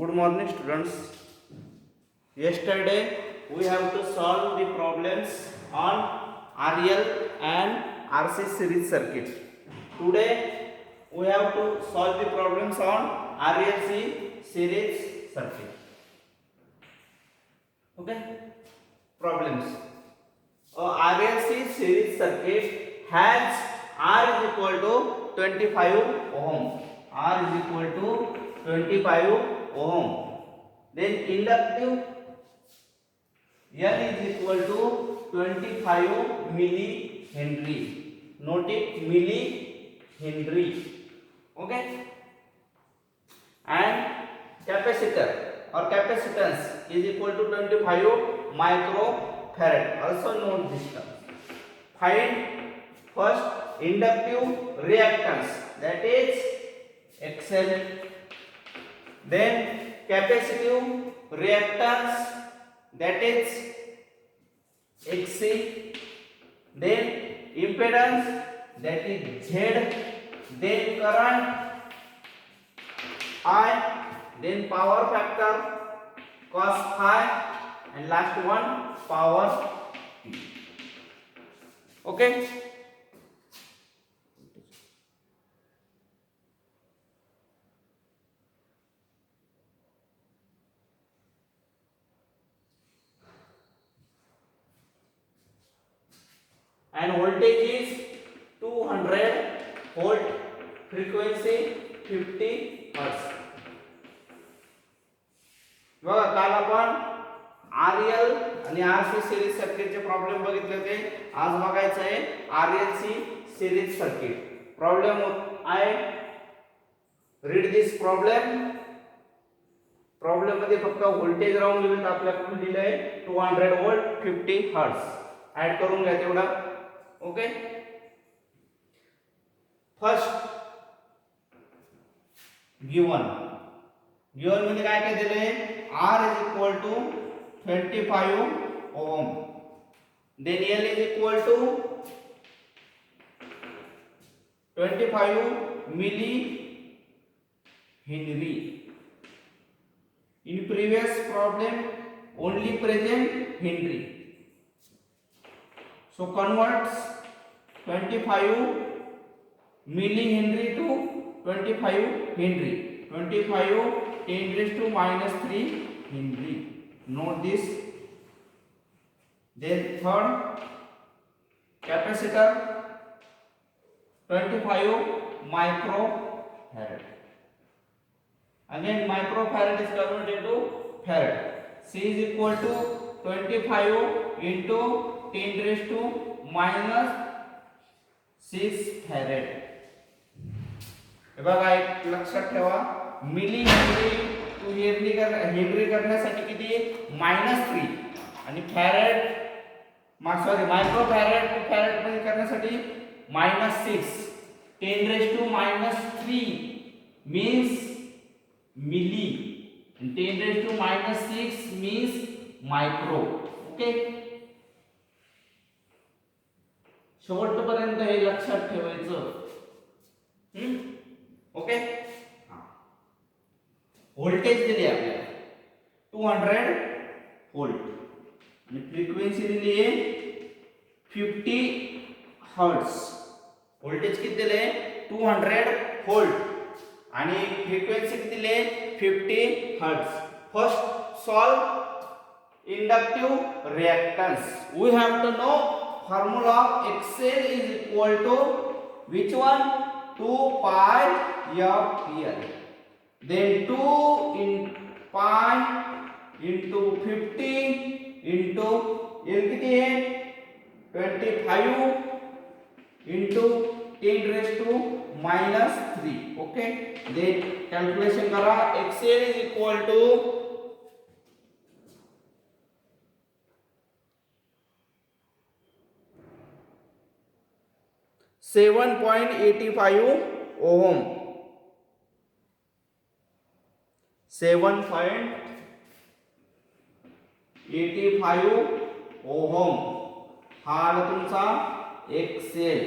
Good morning, students. Yesterday we have to solve the problems on RL and RC series circuit. Today we have to solve the problems on RLC series circuit. Okay? Problems. A RLC series circuit has R is equal to 25 ohm. R is equal to 25 ohm. Then inductive L is equal to 25 millihenry. Note it, millihenry. Okay? And capacitor or capacitance is equal to 25 microfarad. Also note this term. Find first inductive reactance, that is XL. Then capacitive reactance, that is XC. Then impedance, that is Z. Then current I. Then power factor cos phi, and last one power P. Okay. And voltage is 200 volt, frequency 50 hertz. बघा, काल आपण RL आणि RC series सर्किटचे problem बघितले होते. आज बघायचं आहे RLC सिरीज सर्किट. प्रॉब्लेम आहे, रीड दिस प्रॉब्लेम. प्रॉब्लेम मध्ये फक्त व्होल्टेज राहून लिहिलं, आपल्याकडून दिलंय 200 वोल्ट 50 हर्ट्ज. ऍड करून घ्या तेवढा. ओके. फर्स्ट गिवन मध्ये काय काय दिलंय? R is equal to 25 ohm. Then L is equal to 25 millihenry. In previous problem only present Henry. So converts 25 millihenry to 25 Henry. 25 10 raised to minus 3 Henry. Note this. Then third capacitor 25 microfarad. Again microfarad is converted to farad. C is equal to 25 into 10 raised to minus 6 farad. हे बघा, एक लक्षात ठेवा, milli henry to Henry करण्यासाठी किती? -3. आणि farad sorry microfarad to farad मध्ये करण्यासाठी -6. 10 raised to -3 means milli, and 10 raised to -6 means micro. Okay. शेवटपर्यंत हे लक्षात ठेवायचं. ओके. व्होल्टेज दिली आपल्याला 200 व्होल्ट आणि फ्रिक्वेन्सी दिली आहे 50 हर्ट्ज. व्होल्टेज किती दिले? 200 व्होल्ट आणि फ्रिक्वेन्सी किती दिली? 50 hertz. First solve inductive reactance. We have to know formula of XL is equal to which one? 2 pi FL. Then 2 in pi into 50 into L किती आहे? 25 into 10 raised to -3. Okay. Then calculation करा. XL is equal to 7.85 ohm. 7.85 ohm हा आला तुमचा XL.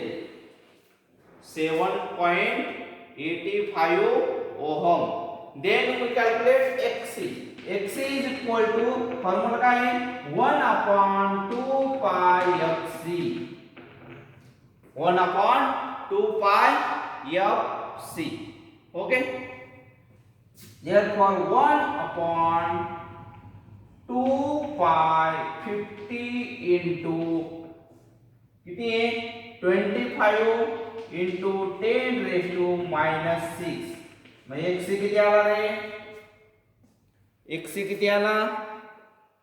7.85 ohm then we calculate xc. xc is equal to formula काय आहे 1 upon 2 pi fc. 1 upon 2 pi fc. Okay, therefore 1 upon 2 pi 50 into किती आहे 25 into 10 raised to minus 6. म्हणजे xc किती आला रे xc किती आला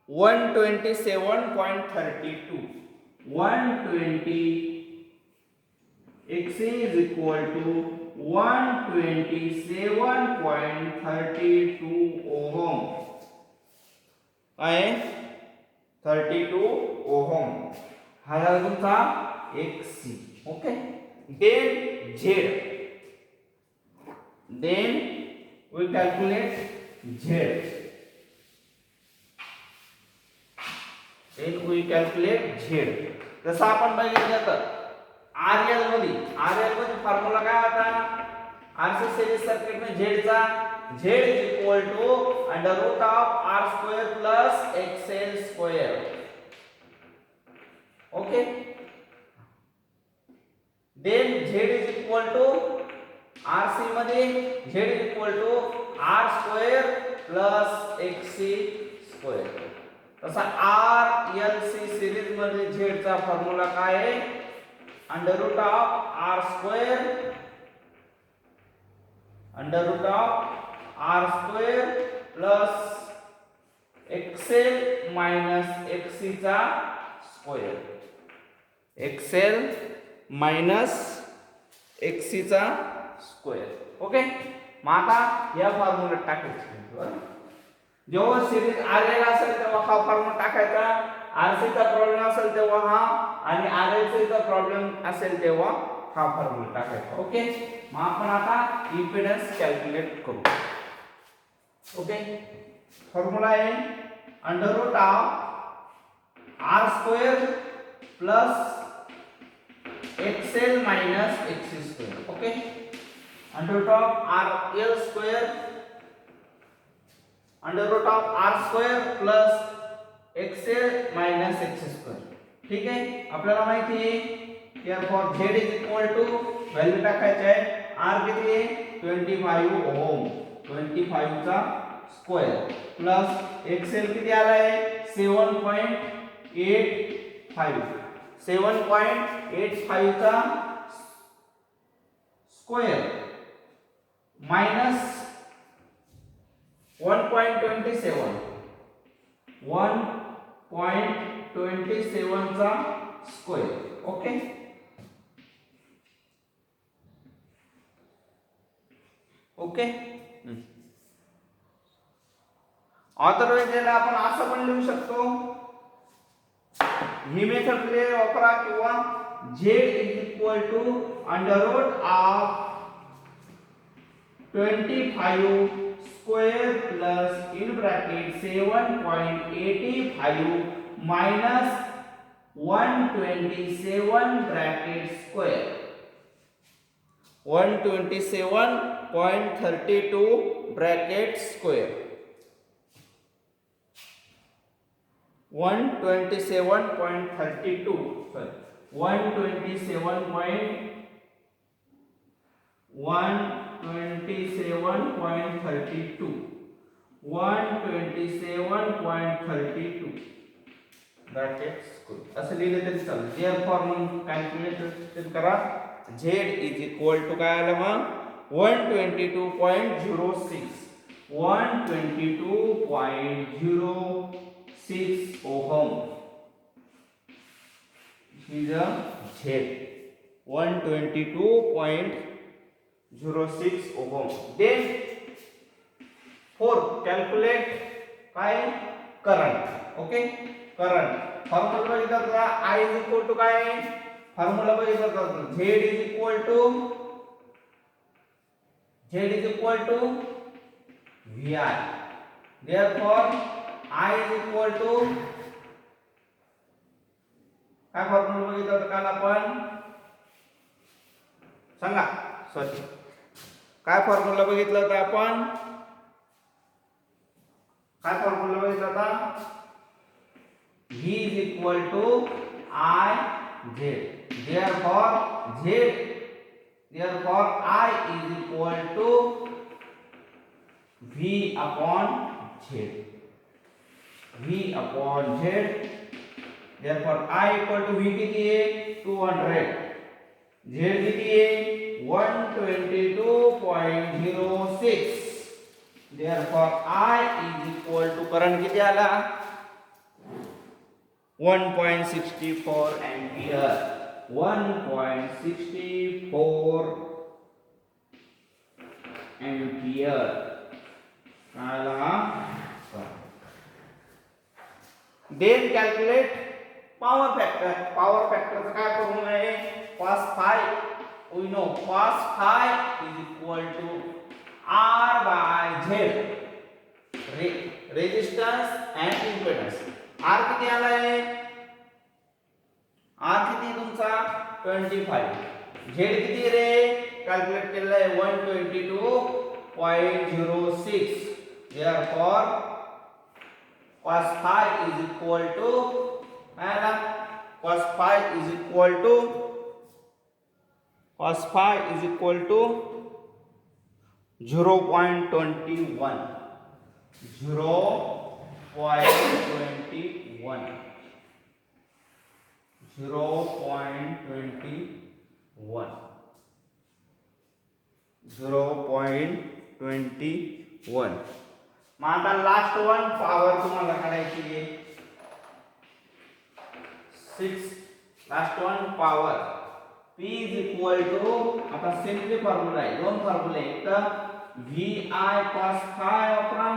127.32. 120 xc is equal to 127.32 ohm आहे 32 ohm. हा झाला तुमचा xc. Okay, then z, then we calculate z. then we calculate z. जसं आपण बघितलं तर RL मध्ये फॉर्म्युला काय होता RC सिरीज सर्किट में z चा z is equal to under root of r square plus xl square. Okay, then z is equal to RC मध्ये z is equal to r square plus xc square. तसा RLC series मध्ये z चा formula काय आहे under root of r square plus xl minus xc चा square. xl minus xc चा square. Okay, मग आता या फॉर्म्युल्यात टाकायचं. जेव्हा सिरीज RL असेल तेव्हा हा फॉर्म्युला टाकायचा, RC चा प्रॉब्लेम असेल तेव्हा हा, आणि RLC चा प्रॉब्लेम असेल तेव्हा हा फॉर्म्युला टाकायचा. ओके, मग आपण आता इम्पेडन्स कॅल्क्युलेट करू. ओके, फॉर्म्युला आहे under root of r square plus xl minus xc square. Okay, under root of RL square under root of r square plus xl minus x square. ठीक आहे, आपल्याला माहिती आहे therefore z is equal to value टाकायची आहे r किती आहे 25 ओम, 25 चा स्क्वेअर प्लस xl किती आला आहे 7.85 चा स्क्वेअर माइनस 1.27 चा स्क्वेअर. ओके, ओके, अदरवाइज याला आपण असं पण लिहू शकतो, ही मेथड वापरा, किंवा z is equal to under root of 25 square plus in bracket 7.85 minus 127 bracket square 127.32 bracket square 127.32 sorry 127.32 bracket square असं लिहिलं तरी चालेल. therefore मग कॅल्क्युलेट करा, z is equal to काय आलं मग 122.06 ohm is a z 122.06 ohm. then for calculate काय करंट. ओके, करंट फॉर्म्युला बघितला तर I is equal to काय फॉर्म्युला बघितला तर z is equal to VI. therefore I is equal to काय फॉर्म्युला बघितला तर काल आपण सांगा, सॉरी काय फॉर्म्युला बघितला तर आपण काय फॉर्म्युला बघितला आता V is equal to I Z. Therefore I is equal to V upon Z. V upon Z. Therefore I equal to V किती आहे 200. Z किती आहे 122.06. Therefore I is equal to current किती आला 1.64 ampere. 1.64 ampere. आला. Then calculate power factor. Power factor चा काय formula आहे cos phi. We know cos phi is equal to R by Z. Resistance and impedance. R किती आला आहे R किती तुमचा 25. Z किती रे कॅल्क्युलेट केलेला आहे 122.06. Therefore cos phi is equal to cos phi is equal to 0.21. 0.21. 0.21. मग आता लास्ट वन पॉवर तुम्हाला काढायची आहे 6. Last one power P is equal to आता सिंपली फॉर्म्युला आहे दोन फॉर्म्युले एक तर VI cos phi वापरा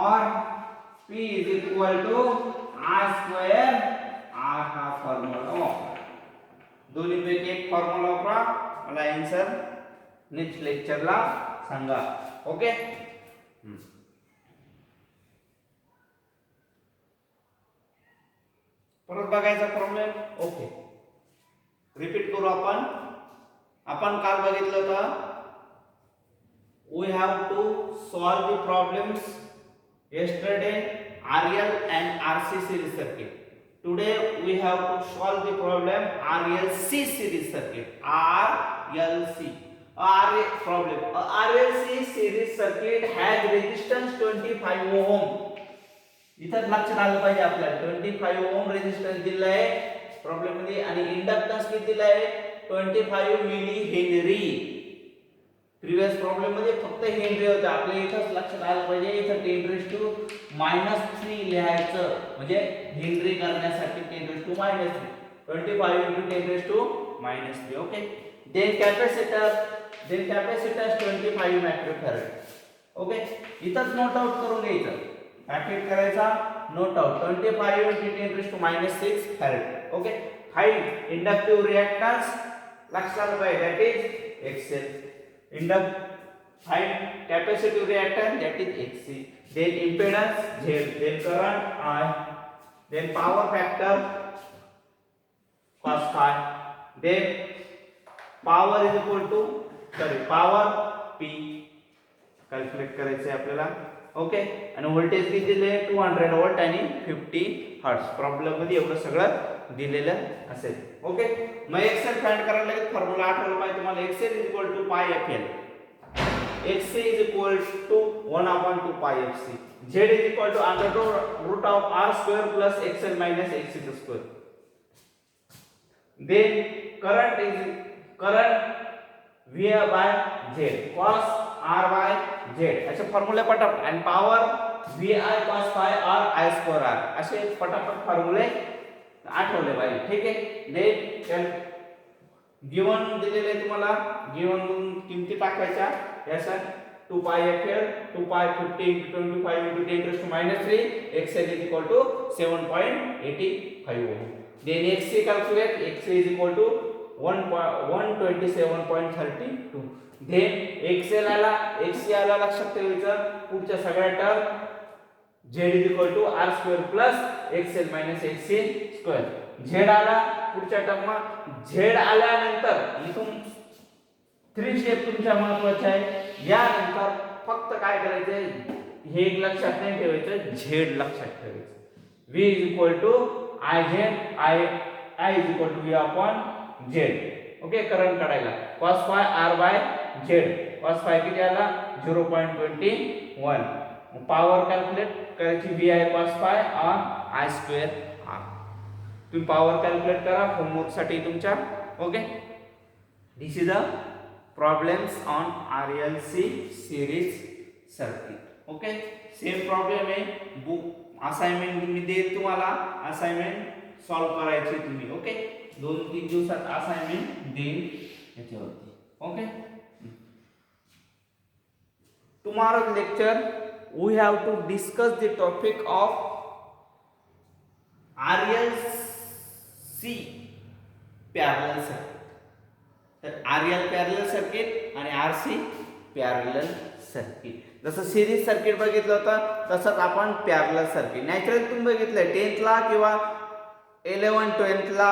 और P is equal to R square. R हा फॉर्म्युला वापरा दोन्ही पैकी एक फॉर्म्युला वापरा मला आन्सर नेक्स्ट लेक्चरला सांगा. ओके परत बघायचा प्रॉब्लेम. ओके रिपीट करू आपण काल बघितलं होतं we have to solve the problems yesterday RL and RC series circuit. Today we have to solve the problem RLC series circuit. RLC problem. RLC series circuit has resistance 25 ohm. इथं लक्षात आलं पाहिजे आपल्याला 25 ओम रेजिस्टन्स दिला आहे problem मध्ये आणि inductance किती दिला आहे 25 मिली हेनरी. प्रीवियस प्रॉब्लेम मध्ये फक्त हेनरी होता आपल्याला इथंच लक्षात आलं पाहिजे इथं 10⁻³ लिहायचं म्हणजे हेनरी करण्यासाठी 10⁻³ 25 * 10⁻³ okay. Then capacitor 25 microfarad. Okay इथंच नोट आउट करून घ्यायचं ब्रॅकेट करायचा note out 25 * 10⁻⁶ farad. Okay find inductive reactance लक्षात पाहिजे that is XL. Find capacitive reactance that is XC. Then impedance Z. Then current I. Then power factor cos phi. Then power is equal to power P calculate करायचं आहे आपल्याला. Okay आणि voltage किती दिले 200 volt आणि 50 hertz. Problem मध्ये एवढं सगळं दिलेलं असेल. ओके मग एक्सेल फाइंड करायला लागेल फॉर्म्युला आठवलं पाहिजे तुम्हाला XL is equal to pi FL. XC is equal to 1/2 pi FC. Z is equal to √√ R square plus XL minus XC square. Then current V by Z cos R by Z असे फॉर्म्युले पटापट आणि power VI cos phi R I square R असे पटापट फॉर्म्युले आठवले पाहिजे. ठीक आहे. Then given दिलेले तुम्हाला गिवन किमती टाकायच्या याचा 2 पाय FL 2 पाय 50 * 25 * 10⁻³ XL is equal to 7.85 ohm. Then XC calculate XC is equal to 127.32. Then XL आला XC आला लक्षात ठेवायचं पुढच्या सगळ्या term Z is equal to R square plus XL minus XC square. Z आला पुढच्या टर्म Z आल्यानंतर इथून 3 स्टेप तुमच्या महत्त्वाच्या आहे. यानंतर फक्त काय करायचंय हे एक लक्षात नाही ठेवायचं, झेड लक्षात ठेवायचं. V is equal to I Z, I is equal to V upon Z. Okay, current काढायला cos phi r by Z. cos phi किती आला 0.21. पॉवर कॅल्क्युलेट करायची V I cos phi on I square r. तुम्ही power calculate करा homework साठी तुमच्या. Okay, this is the problems on RLC series circuit. Okay, same problem आहे. Book assignment मी देईल तुम्हाला, असाइनमेंट सॉल्व करायची तुम्ही. ओके, 2-3 दिवसात असाइनमेंट देईल याच्यावरती. Okay, tomorrow's lecture we have to discuss the topic of RLC parallel circuit. तर RL पॅरलल सर्किट आणि RC पॅरलल सर्किट. जसं सिरीज सर्किट बघितलं होतं तसंच आपण पॅरलल सर्किट नॅचरल तुम्ही बघितलं 10th ला किंवा 11th-12th ला,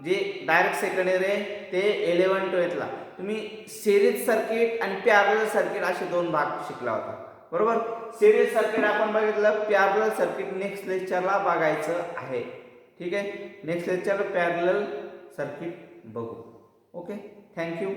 जे डायरेक्ट सेकंड इयर आहे ते 11th-12th ला तुम्ही सिरीज सर्किट आणि पॅरलल सर्किट असे दोन भाग शिकला होता. बरोबर, सिरीज सर्किट आपण बघितलं, पॅरलल सर्किट नेक्स्ट लेक्चरला बघायचं आहे. ठीक आहे, नेक्स्ट लेक्चरला पॅरलल सर्किट बघू. Okay, thank you.